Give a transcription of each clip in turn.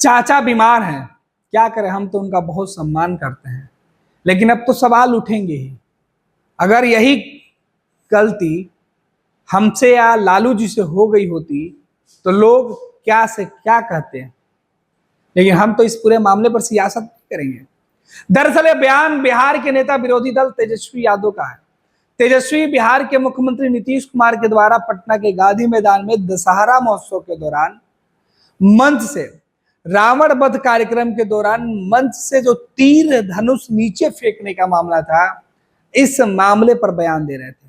चाचा बीमार हैं, क्या करें, हम तो उनका बहुत सम्मान करते हैं, लेकिन अब तो सवाल उठेंगे ही। अगर यही गलती हमसे या लालू जी से हो गई होती तो लोग क्या से क्या कहते हैं, लेकिन हम तो इस पूरे मामले पर सियासत नहीं करेंगे। दरअसल यह बयान बिहार के नेता विरोधी दल तेजस्वी यादव का है। तेजस्वी बिहार के मुख्यमंत्री नीतीश कुमार के द्वारा पटना के गांधी मैदान में दशहरा महोत्सव के दौरान मंच से रावण वध कार्यक्रम के दौरान मंच से जो तीर धनुष नीचे फेंकने का मामला था, इस मामले पर बयान दे रहे थे।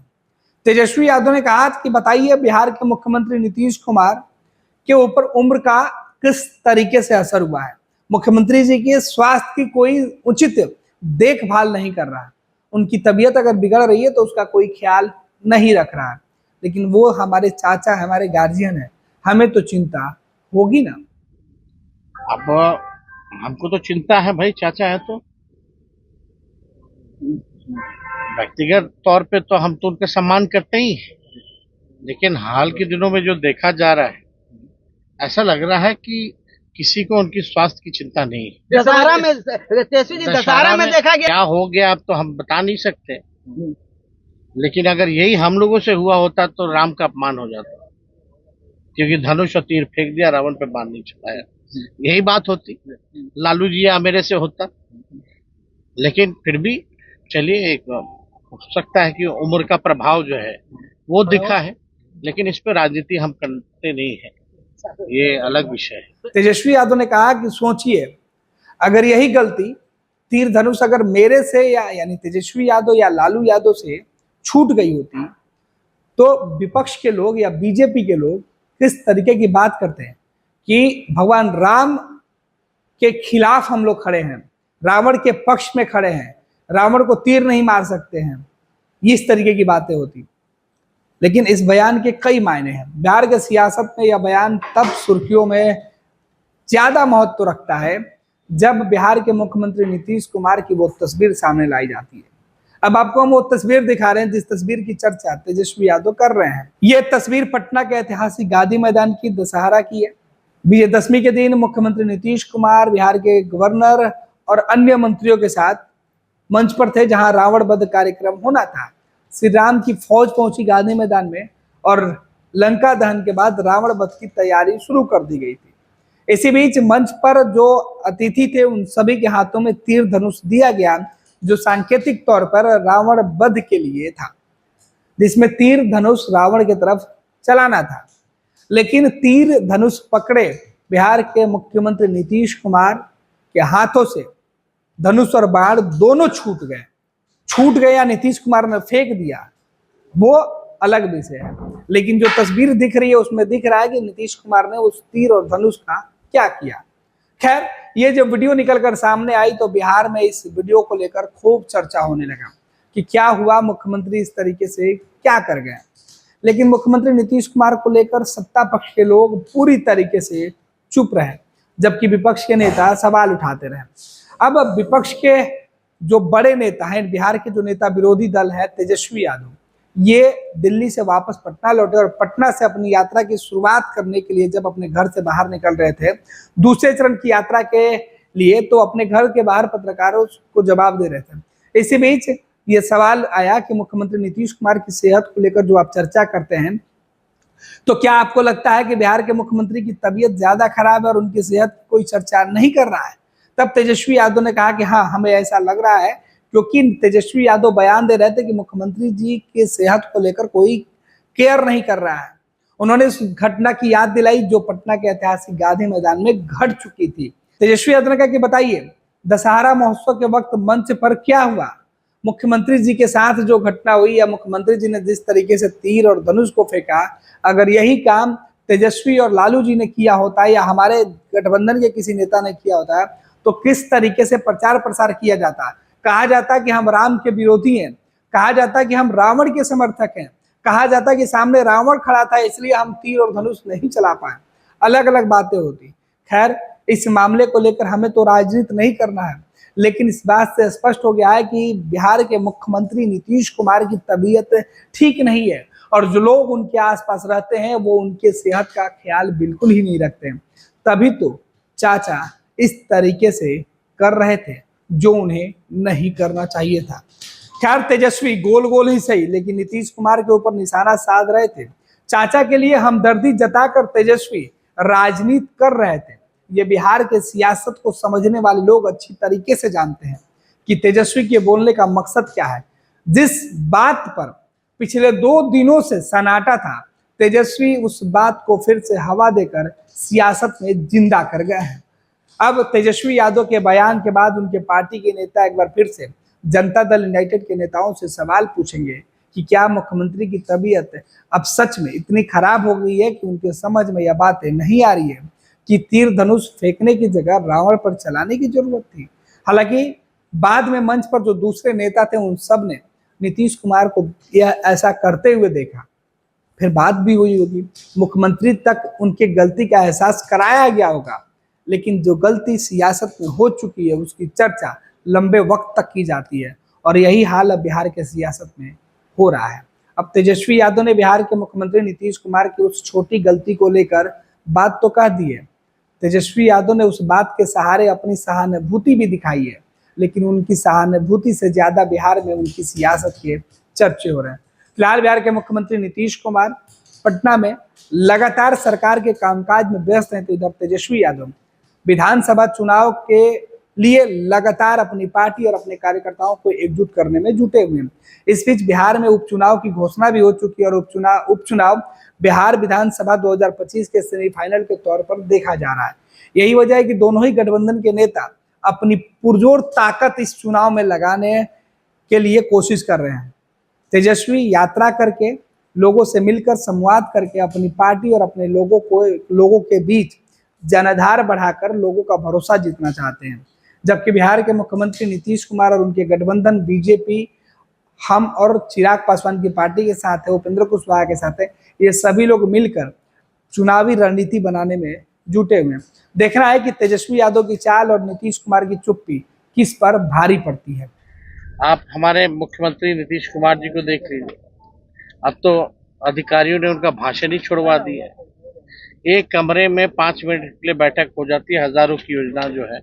तेजस्वी यादव ने कहा कि बताइए बिहार के मुख्यमंत्री नीतीश कुमार के ऊपर उम्र का किस तरीके से असर हुआ है। मुख्यमंत्री जी के स्वास्थ्य की कोई उचित देखभाल नहीं कर रहा है, उनकी तबीयत अगर बिगड़ रही है तो उसका कोई ख्याल नहीं रख रहा है, लेकिन वो हमारे चाचा है, हमारे गार्जियन है, हमें तो चिंता होगी ना। अब हमको तो चिंता है भाई, चाचा है तो व्यक्तिगत तौर पे तो हम तो उनका सम्मान करते ही हैं, लेकिन हाल के दिनों में जो देखा जा रहा है, ऐसा लग रहा है कि किसी को उनकी स्वास्थ्य की चिंता नहीं है। दशहरा में तेजस्वी जी दशहरा में देखा गया क्या हो गया अब तो हम बता नहीं सकते, लेकिन अगर यही हम लोगों से हुआ होता तो राम का अपमान हो जाता, क्योंकि धनुष और तीर फेंक दिया, रावण पे बाण नहीं चलाया। यही बात होती, लालू जी या मेरे से होता। लेकिन फिर भी चलिए, एक हो सकता है कि उम्र का प्रभाव जो है वो दिखा है, लेकिन इस पर राजनीति हम करते नहीं है, ये अलग विषय है। तेजस्वी यादव ने कहा कि सोचिए, अगर यही गलती तीर धनुष अगर मेरे से या यानी तेजस्वी यादव या लालू यादव से छूट गई होती तो विपक्ष के लोग या बीजेपी के लोग किस तरीके की बात करते हैं कि भगवान राम के खिलाफ हम लोग खड़े हैं, रावण के पक्ष में खड़े हैं, रावण को तीर नहीं मार सकते हैं, इस तरीके की बातें होती। लेकिन इस बयान के कई मायने हैं। बिहार के सियासत में यह बयान तब सुर्खियों में ज्यादा महत्व रखता है जब बिहार के मुख्यमंत्री नीतीश कुमार की वो तस्वीर सामने लाई जाती है। अब आपको हम वो तस्वीर दिखा रहे हैं जिस तस्वीर की चर्चा तेजस्वी यादव कर रहे हैं। ये तस्वीर पटना के ऐतिहासिक गांधी मैदान की दशहरा की है। विजयदशमी के दिन मुख्यमंत्री नीतीश कुमार बिहार के गवर्नर और अन्य मंत्रियों के साथ मंच पर थे जहां रावण वध कार्यक्रम होना था। श्री राम की फौज पहुंची गांधी मैदान में और लंका दहन के बाद रावण वध की तैयारी शुरू कर दी गई थी। इसी बीच मंच पर जो अतिथि थे उन सभी के हाथों में तीर धनुष दिया गया, जो सांकेतिक तौर पर रावण वध के लिए था, जिसमें तीर धनुष रावण की तरफ चलाना था। लेकिन तीर धनुष पकड़े बिहार के मुख्यमंत्री नीतीश कुमार के हाथों से धनुष और बाण दोनों छूट गए या नीतीश कुमार ने फेंक दिया, वो अलग विषय है। लेकिन जो तस्वीर दिख रही है उसमें दिख रहा है कि नीतीश कुमार ने उस तीर और धनुष का क्या किया। खैर, ये जब वीडियो निकलकर सामने आई तो बिहार में इस वीडियो को लेकर खूब चर्चा होने लगा कि क्या हुआ, मुख्यमंत्री इस तरीके से क्या कर गए। लेकिन मुख्यमंत्री नीतीश कुमार को लेकर सत्ता पक्ष के लोग पूरी तरीके से चुप रहे, जबकि विपक्ष के नेता सवाल उठाते रहे। अब विपक्ष के जो बड़े नेता हैं, बिहार के जो नेता विरोधी दल है तेजस्वी यादव, ये दिल्ली से वापस पटना लौटे और पटना से अपनी यात्रा की शुरुआत करने के लिए जब अपने घर से बाहर निकल रहे थे दूसरे चरण की यात्रा के लिए, तो अपने घर के बाहर पत्रकारों को जवाब दे रहे थे। इसी बीच ये सवाल आया कि मुख्यमंत्री नीतीश कुमार की सेहत को लेकर जो आप चर्चा करते हैं, तो क्या आपको लगता है कि बिहार के मुख्यमंत्री की तबीयत ज्यादा खराब है और उनकी सेहत की कोई चर्चा नहीं कर रहा है? तब तेजस्वी यादव ने कहा कि हाँ, हमें ऐसा लग रहा है, क्योंकि तेजस्वी यादव बयान दे रहे थे कि मुख्यमंत्री जी की सेहत को लेकर कोई केयर नहीं कर रहा है। उन्होंने उस घटना की याद दिलाई जो पटना के ऐतिहासिक गांधी मैदान में घट चुकी थी। तेजस्वी यादव ने कहा कि बताइए, दशहरा महोत्सव के वक्त मंच पर क्या हुआ, मुख्यमंत्री जी के साथ जो घटना हुई या मुख्यमंत्री जी ने जिस तरीके से तीर और धनुष को फेंका, अगर यही काम तेजस्वी और लालू जी ने किया होता है या हमारे गठबंधन के किसी नेता ने किया होता है तो किस तरीके से प्रचार प्रसार किया जाता। कहा जाता कि हम राम के विरोधी हैं, कहा जाता कि हम रावण के समर्थक हैं, कहा जाता कि सामने रावण खड़ा था इसलिए हम तीर और धनुष नहीं चला पाए, अलग अलग बातें होती। खैर, इस मामले को लेकर हमें तो राजनीति नहीं करना है, लेकिन इस बात से स्पष्ट हो गया है कि बिहार के मुख्यमंत्री नीतीश कुमार की तबीयत ठीक नहीं है और जो लोग उनके आसपास रहते हैं वो उनके सेहत का ख्याल बिल्कुल ही नहीं रखते हैं। तभी तो चाचा इस तरीके से कर रहे थे जो उन्हें नहीं करना चाहिए था। खैर तेजस्वी गोल गोल ही सही लेकिन नीतीश कुमार के ऊपर निशाना साध रहे थे। चाचा के लिए हमदर्दी जताकर तेजस्वी राजनीति कर रहे थे। ये बिहार के सियासत को समझने वाले लोग अच्छी तरीके से जानते हैं कि तेजस्वी के बोलने का मकसद क्या है। जिस बात पर पिछले 2 दिनों से सन्नाटा था, तेजस्वी उस बात को फिर से हवा देकर सियासत में जिंदा कर गए हैं। अब तेजस्वी यादव के बयान के बाद उनके पार्टी के नेता एक बार फिर से जनता दल यूनाइटेड के नेताओं से सवाल पूछेंगे कि क्या मुख्यमंत्री की तबीयत अब सच में इतनी खराब हो गई है कि उनके समझ में यह बातें नहीं आ रही है कि तीर धनुष फेंकने की जगह रावण पर चलाने की जरूरत थी। हालांकि बाद में मंच पर जो दूसरे नेता थे उन सब ने नीतीश कुमार को यह ऐसा करते हुए देखा, फिर बात भी हुई होगी, मुख्यमंत्री तक उनके गलती का एहसास कराया गया होगा, लेकिन जो गलती सियासत में हो चुकी है उसकी चर्चा लंबे वक्त तक की जाती है और यही हाल अब बिहार के सियासत में हो रहा है। अब तेजस्वी यादव ने बिहार के मुख्यमंत्री नीतीश कुमार की उस छोटी गलती को लेकर बात तो कह दी है। तेजस्वी यादव ने उस बात के सहारे अपनी सहानुभूति भी दिखाई है, लेकिन उनकी सहानुभूति से ज्यादा बिहार में उनकी सियासत के चर्चे हो रहे हैं। फिलहाल बिहार के मुख्यमंत्री नीतीश कुमार पटना में लगातार सरकार के कामकाज में व्यस्त हैं, तो इधर तेजस्वी यादव विधानसभा चुनाव के लिए लगातार अपनी पार्टी और अपने कार्यकर्ताओं को एकजुट करने में जुटे हुए हैं। इस बीच बिहार में उपचुनाव की घोषणा भी हो चुकी है और उपचुनाव बिहार विधानसभा 2025 के सेमीफाइनल के तौर पर देखा जा रहा है। यही वजह है कि दोनों ही गठबंधन के नेता अपनी पुरजोर ताकत इस चुनाव में लगाने के लिए कोशिश कर रहे हैं। तेजस्वी यात्रा करके लोगों से मिलकर संवाद करके अपनी पार्टी और अपने लोगों के बीच जनाधार बढ़ाकर लोगों का भरोसा जीतना चाहते हैं, जबकि बिहार के मुख्यमंत्री नीतीश कुमार और उनके गठबंधन बीजेपी, हम और चिराग पासवान की पार्टी के साथ है, उपेंद्र कुशवाहा के साथ है, ये सभी लोग मिलकर चुनावी रणनीति बनाने में जुटे हुए हैं। देखना है कि तेजस्वी यादव की चाल और नीतीश कुमार की चुप्पी किस पर भारी पड़ती है। आप हमारे मुख्यमंत्री नीतीश कुमार जी को देख लीजिए, अब तो अधिकारियों ने उनका भाषण ही छुड़वा दिया है। एक कमरे में 5 मिनट के लिए बैठक हो जाती है, हजारों की योजना जो है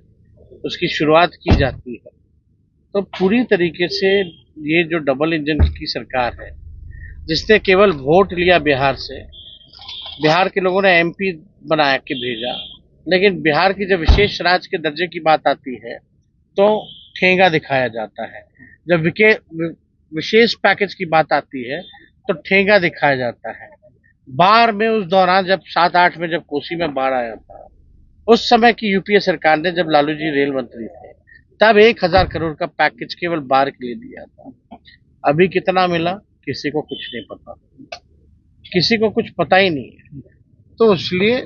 उसकी शुरुआत की जाती है। तो पूरी तरीके से ये जो डबल इंजन की सरकार है, जिसने केवल वोट लिया बिहार से, बिहार के लोगों ने एमपी बना के भेजा, लेकिन बिहार की जब विशेष राज्य के दर्जे की बात आती है तो ठेंगा दिखाया जाता है, जब विशेष पैकेज की बात आती है तो ठेंगा दिखाया जाता है। बाढ़ में उस दौरान जब 7-8 में जब कोसी में बाढ़ आया था, उस समय की यूपीए सरकार ने, जब लालू जी रेल मंत्री थे, तब 1000 करोड़ का पैकेज केवल बाढ़ के लिए दिया था। अभी कितना मिला किसी को कुछ नहीं पता, किसी को कुछ पता ही नहीं है। तो इसलिए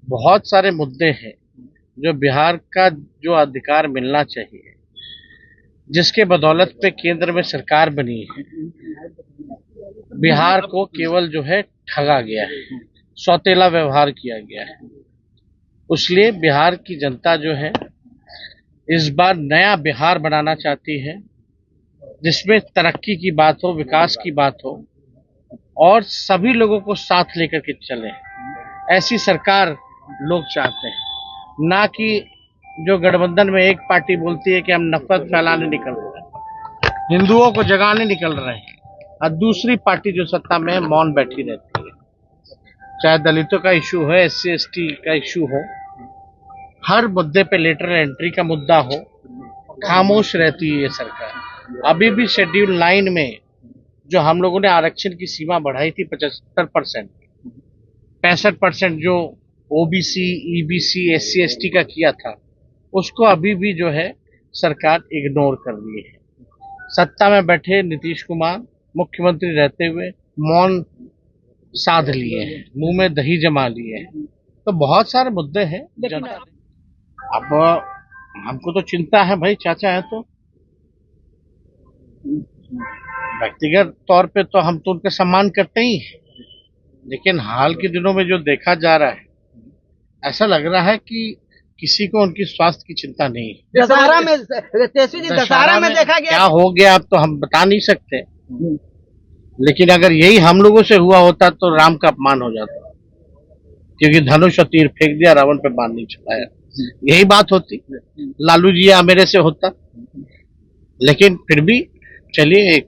बहुत सारे मुद्दे हैं जो बिहार का जो अधिकार मिलना चाहिए, जिसके बदौलत पे केंद्र में सरकार बनी है, बिहार को केवल जो है ठगा गया है, सौतेला व्यवहार किया गया है। इसलिए बिहार की जनता जो है इस बार नया बिहार बनाना चाहती है, जिसमें तरक्की की बात हो, विकास की बात हो और सभी लोगों को साथ लेकर के चले। ऐसी सरकार लोग चाहते हैं, ना कि जो गठबंधन में एक पार्टी बोलती है कि हम नफरत फैलाने निकल रहे हैं, हिंदुओं को जगाने निकल रहे हैं, और दूसरी पार्टी जो सत्ता में है मौन बैठी रहती है। चाहे दलितों का इशू हो, SC ST का इशू हो, हर मुद्दे पे लेटरल एंट्री का मुद्दा हो, खामोश रहती है ये सरकार। अभी भी शेड्यूल 9 में जो हम लोगों ने आरक्षण की सीमा बढ़ाई थी 75%, 65% जो OBC, EBC, SC ST का किया था, उसको अभी भी जो है सरकार इग्नोर कर रही है। सत्ता में बैठे नीतीश कुमार मुख्यमंत्री रहते हुए मौन साध लिए हैं, मुंह में दही जमा लिए हैं। तो बहुत सारे मुद्दे हैं। अब हमको तो चिंता है भाई, चाचा है तो व्यक्तिगत तौर पे तो हम तो उनका सम्मान करते ही हैं, लेकिन हाल के दिनों में जो देखा जा रहा है, ऐसा लग रहा है कि किसी को उनकी स्वास्थ्य की चिंता नहीं है। दशहरा में तेजस्वी जी दशहरा में देखा गया क्या हो गया अब तो हम बता नहीं सकते, लेकिन अगर यही हम लोगों से हुआ होता तो राम का अपमान हो जाता, क्योंकि धनुष और तीर फेंक दिया, रावण पे बाण नहीं चलाया। यही बात होती, लालू जी या मेरे से होता। लेकिन फिर भी चलिए, एक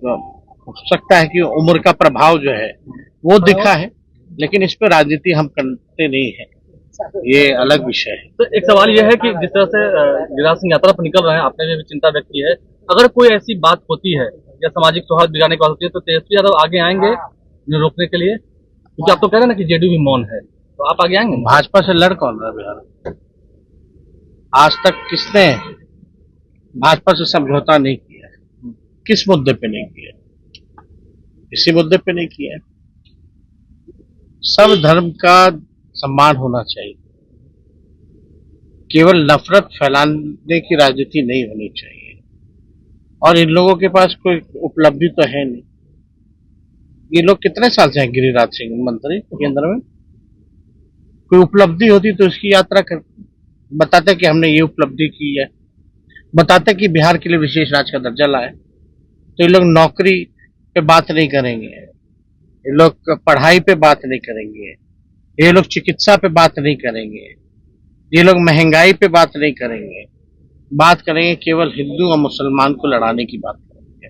हो सकता है कि उम्र का प्रभाव जो है वो दिखा है, लेकिन इस पर राजनीति हम करते नहीं है, ये अलग विषय है। तो एक सवाल यह है कि जिस तरह से गिरिराज सिंह यात्रा पर निकल रहे हैं, आपने भी चिंता व्यक्त की है, अगर कोई ऐसी बात होती है या सामाजिक सौहार्द बिगाड़ने की बात होती है तो तेजस्वी यादव आगे आएंगे उन्हें रोकने के लिए? क्योंकि आप तो कह रहे हैं ना कि जेडीयू भी मौन है, तो आप आगे आएंगे? भाजपा से लड़ कौन रहा बिहार में? आज तक किसने भाजपा से समझौता नहीं किया? किस मुद्दे पे नहीं किया? इसी मुद्दे पे नहीं किया। सब धर्म का सम्मान होना चाहिए, केवल नफरत फैलाने की राजनीति नहीं होनी चाहिए। और इन लोगों के पास कोई उपलब्धि तो है नहीं। ये लोग कितने साल से हैं गिरिराज सिंह मंत्री केंद्र में? कोई उपलब्धि होती तो इसकी यात्रा कर बताते कि हमने ये उपलब्धि की है, बताते कि बिहार के लिए विशेष राज्य का दर्जा लाए। तो ये लोग नौकरी पे बात नहीं करेंगे, ये लोग पढ़ाई पे बात नहीं करेंगे, ये लोग चिकित्सा पे बात नहीं करेंगे, ये लोग महंगाई पे बात नहीं करेंगे, बात करेंगे केवल हिंदू और मुसलमान को लड़ाने की बात करेंगे।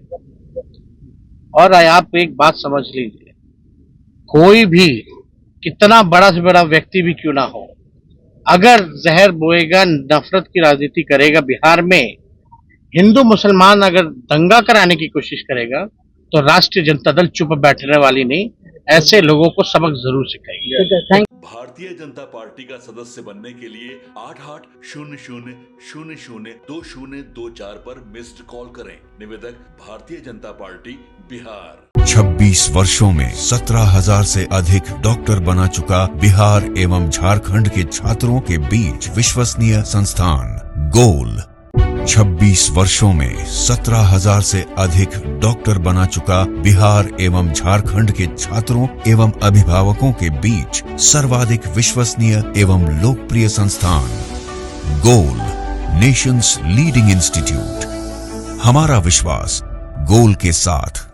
और आप एक बात समझ लीजिए, कोई भी कितना बड़ा से बड़ा व्यक्ति भी क्यों ना हो, अगर जहर बोएगा, नफरत की राजनीति करेगा बिहार में, हिंदू मुसलमान अगर दंगा कराने की कोशिश करेगा, तो राष्ट्रीय जनता दल चुप बैठने वाली नहीं, ऐसे लोगों को सबक जरूर सिखाएगी। भारतीय जनता पार्टी का सदस्य बनने के लिए 8800002024 पर मिस्ड कॉल करें। निवेदक भारतीय जनता पार्टी बिहार। 26 वर्षों में 17,000 से अधिक डॉक्टर बना चुका बिहार एवं झारखंड के छात्रों के बीच विश्वसनीय संस्थान गोल। 26 वर्षों में 17,000 से अधिक डॉक्टर बना चुका बिहार एवं झारखंड के छात्रों एवं अभिभावकों के बीच सर्वाधिक विश्वसनीय एवं लोकप्रिय संस्थान गोल, नेशंस लीडिंग इंस्टीट्यूट। हमारा विश्वास गोल के साथ।